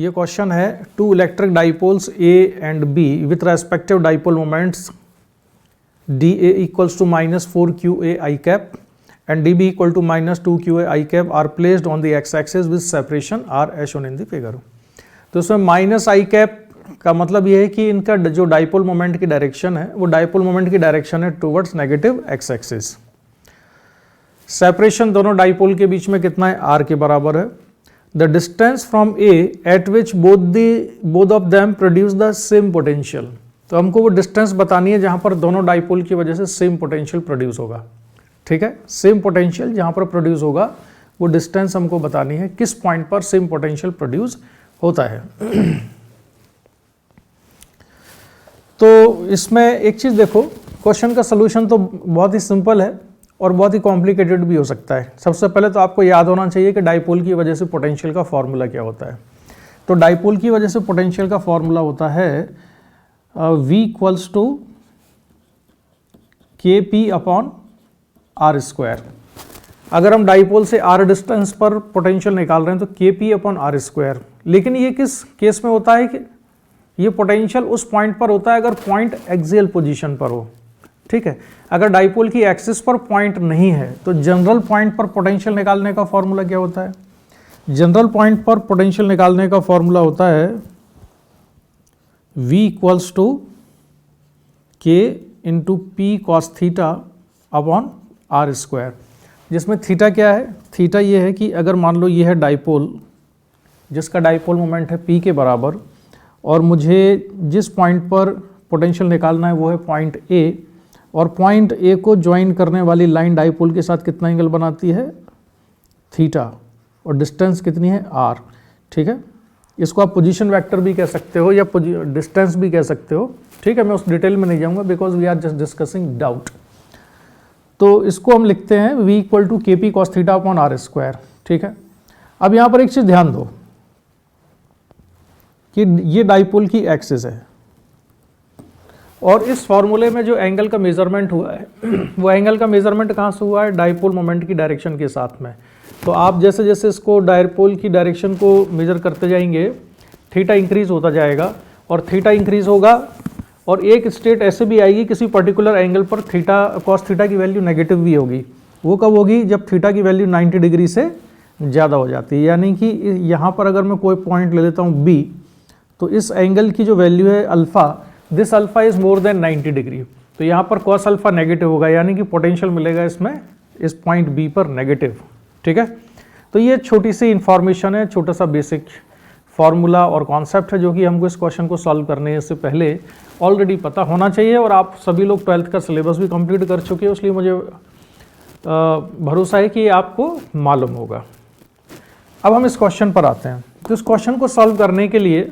ये क्वेश्चन है two electric dipoles A and B with respective dipole moments D A equals to -4qa I cap and D B equal to -2qa I cap are placed on the X axis with separation R as shown in the figure. तो इसमें -I cap का मतलब ये है कि इनका जो dipole moment की डायरेक्शन है वो डाइपोल मोमेंट की डायरेक्शन है towards negative x axis. Separation दोनों डाइपोल के बीच में कितना है, r के बराबर है। The distance from a eight which both of them produce the same potential. तो हमको वो डिस्टेंस बतानी है जहां पर दोनों डाइपोल की वजह से सेम पोटेंशियल प्रोड्यूस होगा। ठीक है, सेम पोटेंशियल जहां पर प्रोड्यूस होगा वो डिस्टेंस हमको बतानी है, किस पॉइंट पर सेम पोटेंशियल प्रोड्यूस होता है। तो इसमें एक चीज देखो, क्वेश्चन का सोल्यूशन तो बहुत ही सिंपल है और बहुत ही कॉम्प्लिकेटेड भी हो सकता है। सबसे पहले तो आपको याद होना चाहिए कि डाइपोल की वजह से पोटेंशियल का फॉर्मूला क्या होता है। तो डाइपोल की वजह से पोटेंशियल का फॉर्मूला होता है V equals to KP upon R square. अगर हम डाइपोल से R डिस्टेंस पर पोटेंशियल निकाल रहे हैं तो KP अपॉन R स्क्वायर। लेकिन ये किस केस में होता है कि ये पोटेंशियल उस पॉइंट पर होता है अगर पॉइंट एक्सियल पोजीशन पर हो। ठीक है, अगर डाइपोल की एक्सिस पर पॉइंट नहीं है तो जनरल पॉइंट पर पोटेंशियल निकालने का फॉर्मूला क्या होता है? जनरल पॉइंट पर पोटेंशियल निकालने का फॉर्मूला होता है V equals to K into P cos theta upon R square, जिसमें थीटा क्या है? थीटा ये है कि अगर मान लो ये है डाइपोल जिसका डाइपोल मोमेंट है P के बराबर और मुझे जिस पॉइंट पर पोटेंशियल निकालना है वो है पॉइंट A, और पॉइंट A को ज्वाइन करने वाली लाइन डाइपोल के साथ कितना एंगल बनाती है? थीटा, और डिस्टेंस कितनी है? R। ठीक है, इसको आप पोजीशन वेक्टर भी कह सकते हो या डिस्टेंस भी कह सकते हो। ठीक है, मैं उस डिटेल में नहीं जाऊंगा because we are just discussing doubt. तो इसको हम लिखते हैं V equal to KP cos theta upon R square. ठीक है, अब यहाँ पर एक चीज़ ध्यान दो कि ये डाइपोल की एक्सिस है और इस फॉर्मूले में जो एंगल का मेजरमेंट हुआ है वो एंगल का मेजरमेंट कहाँ से हुआ है? डाइपोल मोमेंट की डायरेक्शन के साथ में। तो आप जैसे जैसे इसको डाइपोल की डायरेक्शन को मेजर करते जाएंगे थीटा इंक्रीज होता जाएगा और थीटा इंक्रीज होगा और एक स्टेट ऐसे भी आएगी किसी पर्टिकुलर एंगल पर थीटा कॉस थीटा की वैल्यू नेगेटिव भी होगी। वो कब होगी? जब थीटा की वैल्यू 90 डिग्री से ज़्यादा हो जाती है। यानी कि यहाँ पर अगर मैं कोई पॉइंट ले लेता हूँ B, तो इस एंगल की जो वैल्यू है alpha, this alpha is more than 90 degree. तो यहाँ पर कॉस अल्फ़ा नेगेटिव होगा, यानी कि पोटेंशियल मिलेगा इसमें इस पॉइंट B पर नेगेटिव। ठीक है, तो ये छोटी सी इंफॉर्मेशन है, छोटा सा बेसिक फार्मूला और कॉन्सेप्ट है जो कि हमको इस क्वेश्चन को सॉल्व करने से पहले ऑलरेडी पता होना चाहिए। और आप सभी लोग 12th का सिलेबस भी कंप्लीट कर चुके हो, इसलिए मुझे भरोसा है कि आपको मालूम होगा। अब हम इस क्वेश्चन पर आते हैं। तो इस क्वेश्चन को सॉल्व करने के लिए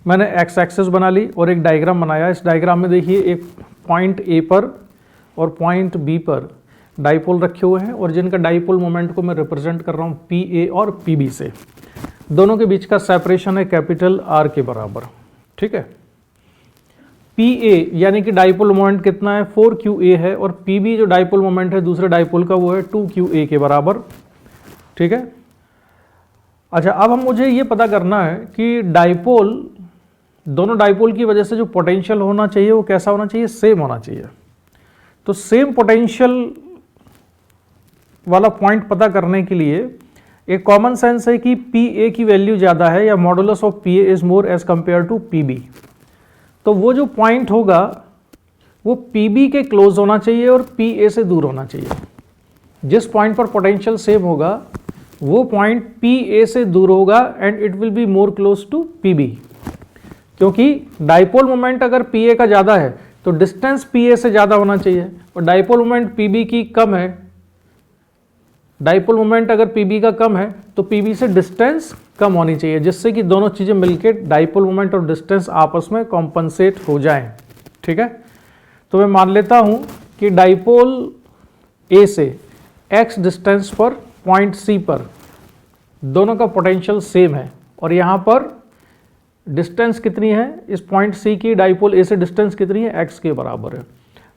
मैंने एक्स एक्सिस बना ली और एक डायग्राम बनाया। इस डायग्राम में देखिए एक पॉइंट A पर और पॉइंट B पर डाइपोल रखे हुए हैं और जिनका डाइपोल मोमेंट को मैं रिप्रेजेंट कर रहा हूँ PA और PB से। दोनों के बीच का सेपरेशन है कैपिटल R के बराबर। ठीक है, PA यानी कि डाइपोल मोमेंट कितना है? 4qa है और PB जो डाइपोल मोमेंट है दूसरे डाइपोल का वो है 2qa के बराबर। ठीक है, अच्छा अब हम मुझे ये पता करना है कि डाइपोल, दोनों डाइपोल की वजह से जो पोटेंशियल होना चाहिए वो कैसा होना चाहिए? सेम होना चाहिए। तो सेम पोटेंशियल वाला पॉइंट पता करने के लिए एक कॉमन सेंस है कि PA की वैल्यू ज़्यादा है या modulus of PA is more as compare to PB। तो वो जो पॉइंट होगा वो PB के क्लोज होना चाहिए और PA से दूर होना चाहिए। जिस पॉइंट पर पोटेंशियल सेम होगा वो पॉइंट PA से दूर होगा and it will be more close to PB, क्योंकि डाइपोल मोमेंट अगर PA का ज़्यादा है तो डिस्टेंस PA से ज़्यादा होना चाहिए और डाइपोल मोमेंट PB की कम है। डाइपोल मोमेंट अगर PB का कम है तो PB से डिस्टेंस कम होनी चाहिए, जिससे कि दोनों चीज़ें मिलकर डाइपोल मोमेंट और डिस्टेंस आपस में कॉम्पनसेट हो जाएं। ठीक है, तो मैं मान लेता हूं कि डाइपोल A से x डिस्टेंस पर पॉइंट C पर दोनों का पोटेंशियल सेम है और यहाँ पर डिस्टेंस कितनी है? इस पॉइंट C की डाइपोल A से डिस्टेंस कितनी है? x के बराबर है।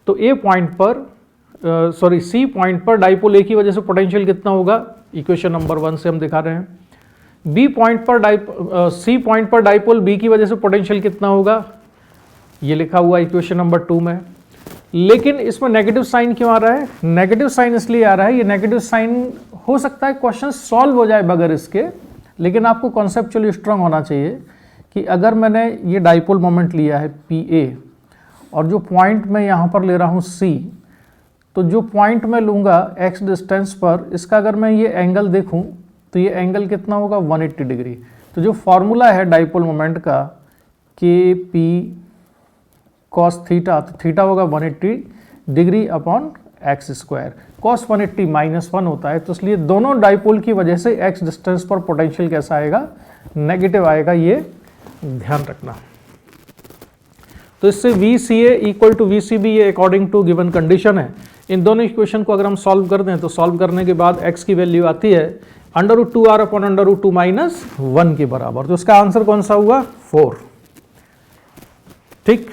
तो A पॉइंट पर C पॉइंट पर डाइपोल A की वजह से पोटेंशियल कितना होगा? इक्वेशन नंबर 1 से हम दिखा रहे हैं। सी पॉइंट पर डाइपोल बी की वजह से पोटेंशियल कितना होगा, ये लिखा हुआ इक्वेशन नंबर 2 में। लेकिन इसमें नेगेटिव साइन क्यों आ रहा है? नेगेटिव साइन इसलिए आ रहा है, ये नेगेटिव साइन हो सकता है क्वेश्चन सॉल्व हो जाए बगैर इसके, लेकिन आपको कॉन्सेप्चुअली स्ट्रांग होना चाहिए कि अगर मैंने ये डाइपोल मोमेंट लिया है पी ए और जो पॉइंट मैं यहाँ पर ले रहा हूँ सी, तो जो पॉइंट मैं लूँगा एक्स डिस्टेंस पर, इसका अगर मैं ये एंगल देखूँ तो ये एंगल कितना होगा 180 डिग्री। तो जो फॉर्मूला है डाइपोल मोमेंट का के पी कॉस थीटा, तो थीटा होगा 180 degree upon x square. Cos 180 -1 होता है, तो इसलिए दोनों डाइपोल की वजह से एक्स डिस्टेंस पर पोटेंशियल कैसा आएगा, नेगेटिव आएगा, ये ध्यान रखना। तो इससे VCA इक्वल टू VCB ये अकॉर्डिंग टू गिवन कंडीशन है। इन दोनों इक्वेशन को अगर हम सॉल्व कर दें तो सॉल्व करने के बाद x की वैल्यू आती है √2r अपॉन √2 - 1 के बराबर। तो इसका आंसर कौन सा हुआ, 4। ठीक,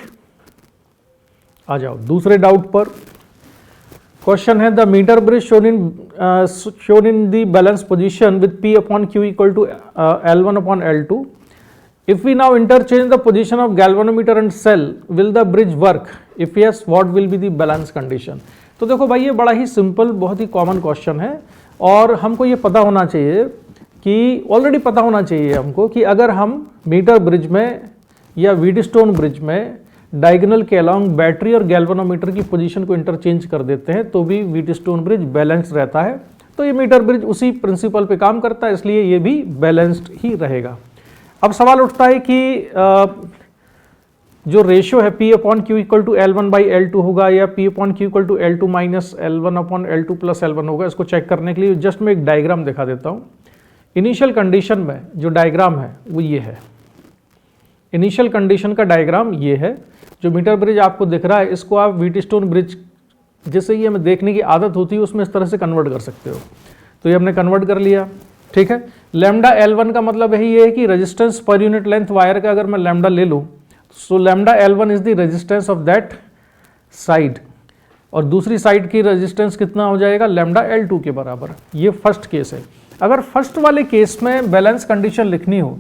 आ जाओ दूसरे डाउट पर। क्वेश्चन है the meter bridge shown in the balance position with P upon Q equal to L1 upon L2। If we now interchange the position of galvanometer and cell, will the bridge work? If yes, what will be the balance condition? तो देखो भाई, ये बड़ा ही simple, बहुत ही common question है और हमको ये पता होना चाहिए कि ऑलरेडी पता होना चाहिए हमको कि अगर हम मीटर ब्रिज में या व्हीटस्टोन ब्रिज में डायगोनल के अलॉन्ग बैटरी और गैल्वेनोमीटर की पोजीशन को इंटरचेंज कर देते हैं तो भी व्हीटस्टोन ब्रिज बैलेंस्ड रहता है। तो ये मीटर ब्रिज उसी प्रिंसिपल पे काम करता है, इसलिए ये भी बैलेंस्ड ही रहेगा। अब सवाल उठता है कि जो रेशियो है P upon Q equal to L1/L2 होगा या P upon Q equal to L2 minus L1 upon L2 plus L1 होगा। इसको चेक करने के लिए जस्ट मैं एक डायग्राम दिखा देता हूँ। इनिशियल कंडीशन में जो डायग्राम है वो ये है, इनिशियल कंडीशन का डायग्राम ये है। जो मीटर ब्रिज आपको दिख रहा है इसको आप व्हीटस्टोन ब्रिज जैसे ये हमें देखने की आदत होती है उसमें इस तरह से कन्वर्ट कर सकते हो। तो ये हमने कन्वर्ट कर लिया, ठीक है। लैम्डा L1 का मतलब यही है कि resistance per unit length wire का अगर मैं लैम्डा ले लूँ, सो lambda L1 is the resistance of that side, और दूसरी साइड की रेजिस्टेंस कितना हो जाएगा, लैम्डा L2 के बराबर। ये फर्स्ट केस है। अगर फर्स्ट वाले केस में बैलेंस कंडीशन लिखनी हो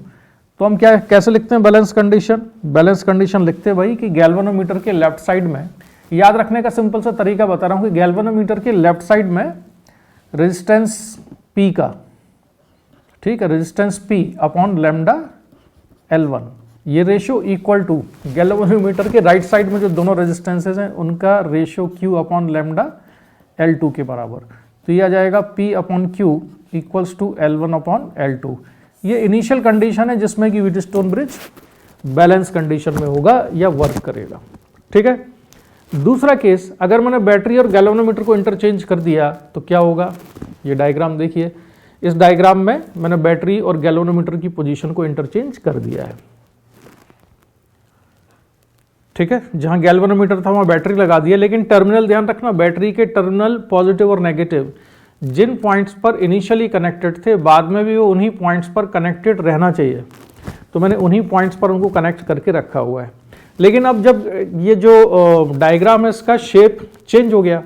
तो हम क्या कैसे लिखते हैं बैलेंस कंडीशन? बैलेंस कंडीशन लिखते हैं भाई कि गैल्वेनोमीटर के लेफ्ट साइड में, याद रखने का सिंपल सा तरीका बता रहा हूँ कि गैल्वेनोमीटर के लेफ्ट साइड में रेजिस्टेंस P का, ठीक है, resistance P upon lambda L1, ये रेशियो इक्वल टू गैल्वेनोमीटर के राइट साइड में जो दोनों रेजिस्टेंसेज हैं उनका ratio Q upon lambda L2 के बराबर। तो ये आ जाएगा P upon Q equals to L1 upon L2। ये इनिशियल कंडीशन है जिसमें कि व्हीटस्टोन ब्रिज बैलेंस कंडीशन में होगा या वर्क करेगा, ठीक है। दूसरा केस, अगर मैंने बैटरी और गैल्वेनोमीटर को इंटरचेंज कर दिया तो क्या होगा, ये डायग्राम देखिए। इस डायग्राम में मैंने बैटरी और गैल्वेनोमीटर की पोजीशन को इंटरचेंज कर दिया है, ठीक है। जहां गैल्वेनोमीटर था वहां बैटरी लगा दिया, लेकिन टर्मिनल ध्यान रखना, बैटरी के टर्मिनल पॉजिटिव और नेगेटिव जिन पॉइंट्स पर इनिशियली कनेक्टेड थे बाद में भी वो उन्हीं पॉइंट्स पर कनेक्टेड रहना चाहिए, तो मैंने उन्हीं पॉइंट्स पर उनको कनेक्ट करके रखा हुआ है। लेकिन अब जब ये जो डायग्राम है इसका शेप चेंज हो गया,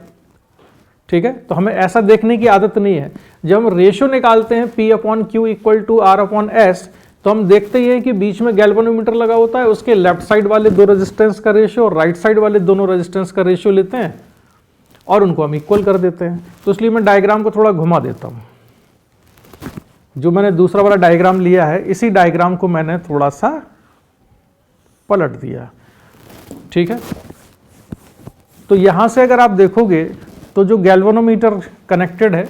ठीक है, तो हमें ऐसा देखने की आदत नहीं है। जब हम रेशियो निकालते हैं P upon Q equal to R upon S, तो हम देखते ही हैं कि बीच में गैल्वेनोमीटर लगा होता है, उसके लेफ्ट साइड वाले दो रेजिस्टेंस का रेशियो और राइट साइड वाले दोनों रेजिस्टेंस का रेशियो लेते हैं और उनको हम इक्वल कर देते हैं। तो इसलिए मैं डायग्राम को थोड़ा घुमा देता हूँ। जो मैंने दूसरा वाला डायग्राम लिया है, इसी डायग्राम को मैंने थोड़ा सा पलट दिया, ठीक है। तो यहां से अगर आप देखोगे तो जो गैल्वेनोमीटर कनेक्टेड है,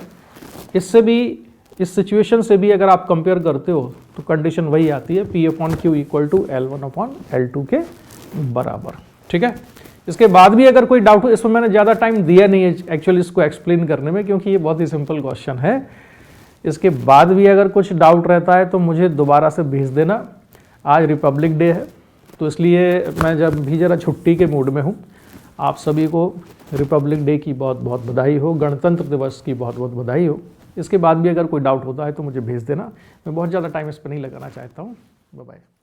इससे भी, इस सिचुएशन से भी अगर आप कंपेयर करते हो तो कंडीशन वही आती है, P upon Q equal to L1 upon L2 के बराबर, ठीक है। इसके बाद भी अगर कोई डाउट हो, इसमें मैंने ज़्यादा टाइम दिया नहीं है एक्चुअली इसको एक्सप्लेन करने में, क्योंकि ये बहुत ही सिंपल क्वेश्चन है। इसके बाद भी अगर कुछ डाउट रहता है तो मुझे दोबारा से भेज देना। आज रिपब्लिक डे है तो इसलिए मैं जब भी ज़रा छुट्टी के मूड में हूँ। आप सभी को रिपब्लिक डे की बहुत बहुत बधाई हो, गणतंत्र दिवस की बहुत बहुत बधाई हो। इसके बाद भी अगर कोई डाउट होता है तो मुझे भेज देना। मैं बहुत ज़्यादा टाइम इस पर नहीं लगाना चाहता हूँ। Bye bye.